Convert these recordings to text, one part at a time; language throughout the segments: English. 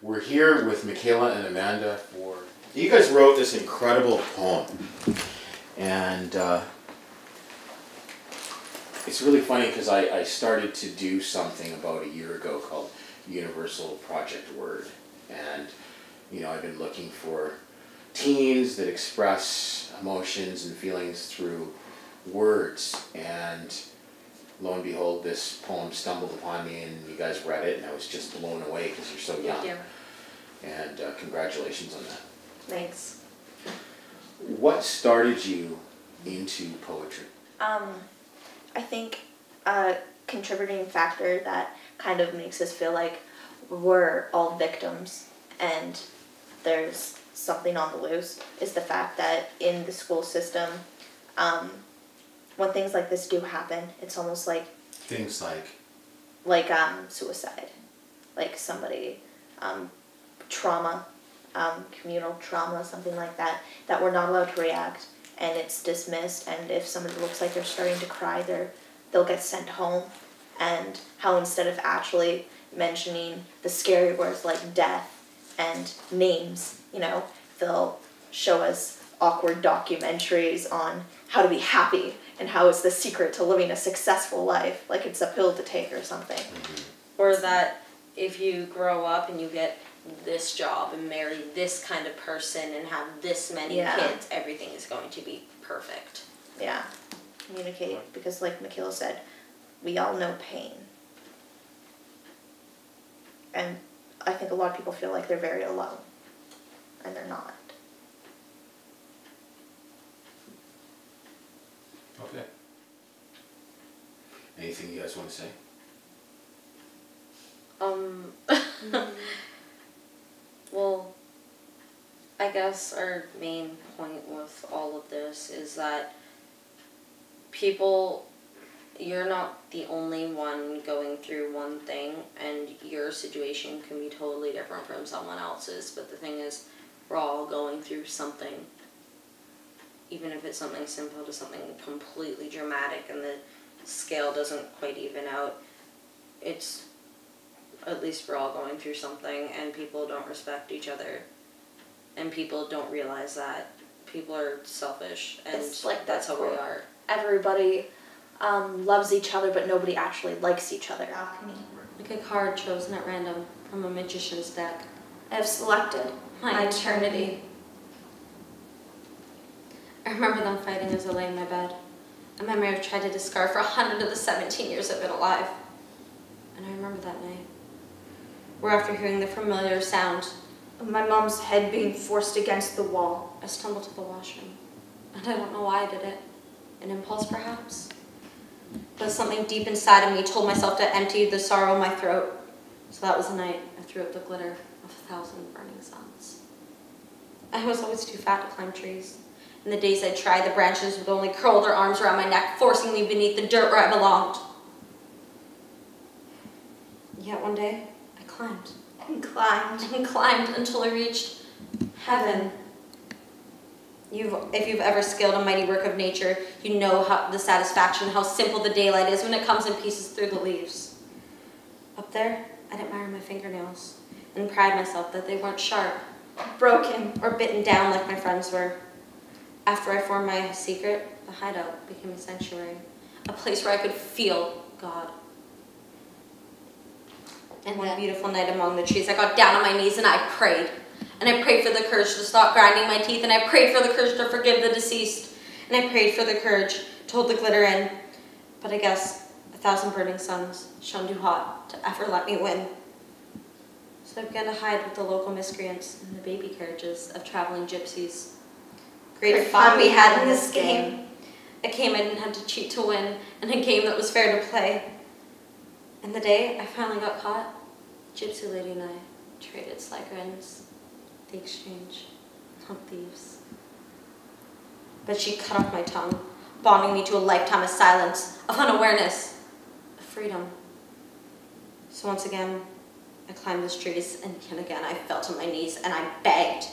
We're here with Makayla and Amanda for... You guys wrote this incredible poem. And it's really funny because I started to do something about a year ago called Universal Project Word. And, you know, I've been looking for teens that express emotions and feelings through words. And lo and behold, this poem stumbled upon me and you guys read it and I was just blown away because you're so young. Yeah. And congratulations on that. Thanks. What started you into poetry? I think a contributing factor that kind of makes us feel like we're all victims and there's something on the loose is the fact that in the school system, when things like this do happen, it's almost like... Things like? Like suicide. Like somebody, trauma, communal trauma, something like that, that we're not allowed to react and it's dismissed, and if somebody looks like they're starting to cry, they'll get sent home, and how instead of actually mentioning the scary words like death and names, you know, they'll show us awkward documentaries on how to be happy and how it's the secret to living a successful life, like it's a pill to take or something. Or that if you grow up and you get this job and marry this kind of person and have this many kids, everything is going to be perfect. Yeah. Communicate, because like Makayla said, we all know pain. And I think a lot of people feel like they're very alone. And they're not. Okay. Anything you guys want to say? Well, I guess our main point with all of this is that people, you're not the only one going through one thing, and your situation can be totally different from someone else's, but the thing is, we're all going through something, even if it's something simple to something completely dramatic and the scale doesn't quite even out. It's, at least we're all going through something, and people don't respect each other, and people don't realize that. People are selfish, and it's like that's how we are. Everybody loves each other, but nobody actually likes each other. Like a card chosen at random from a magician's deck. I have selected my eternity. I remember them fighting as I lay in my bed. A memory I've tried to discard for 100 of the 17 years I've been alive. And I remember that night, where after hearing the familiar sound of my mom's head being forced against the wall, I stumbled to the washroom. And I don't know why I did it. An impulse, perhaps? But something deep inside of me told myself to empty the sorrow in my throat. So that was the night I threw up the glitter of 1,000 burning suns. I was always too fat to climb trees. In the days I tried, the branches would only curl their arms around my neck, forcing me beneath the dirt where I belonged. Yet one day, I climbed. And climbed. And climbed until I reached heaven. If you've ever scaled a mighty work of nature, you know how the satisfaction, how simple the daylight is when it comes in pieces through the leaves. Up there, I'd admire my fingernails and pride myself that they weren't sharp, broken, or bitten down like my friends were. After I formed my secret, the hideout became a sanctuary, a place where I could feel God. And one beautiful night among the trees, I got down on my knees and I prayed. And I prayed for the courage to stop grinding my teeth, and I prayed for the courage to forgive the deceased. And I prayed for the courage to hold the glitter in. But I guess 1,000 burning suns shone too hot to ever let me win. So I began to hide with the local miscreants in the baby carriages of traveling gypsies. Great fun we had in this game. A game I didn't have to cheat to win, and a game that was fair to play. And the day I finally got caught, Gypsy Lady and I traded sly grins, the exchange, not thieves. But she cut off my tongue, bonding me to a lifetime of silence, of unawareness, of freedom. So once again, I climbed those trees, and yet again I fell to my knees, and I begged.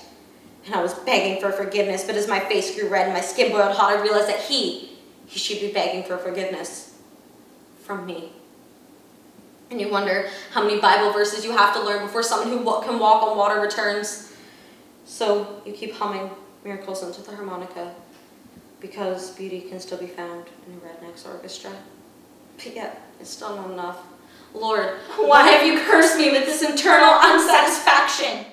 And I was begging for forgiveness, but as my face grew red and my skin boiled hot, I realized that he should be begging for forgiveness from me. And you wonder how many Bible verses you have to learn before someone who can walk on water returns. So you keep humming miracles into the harmonica because beauty can still be found in a redneck's orchestra. But yet, it's still not enough. Lord, why have you cursed me with this internal unsatisfaction?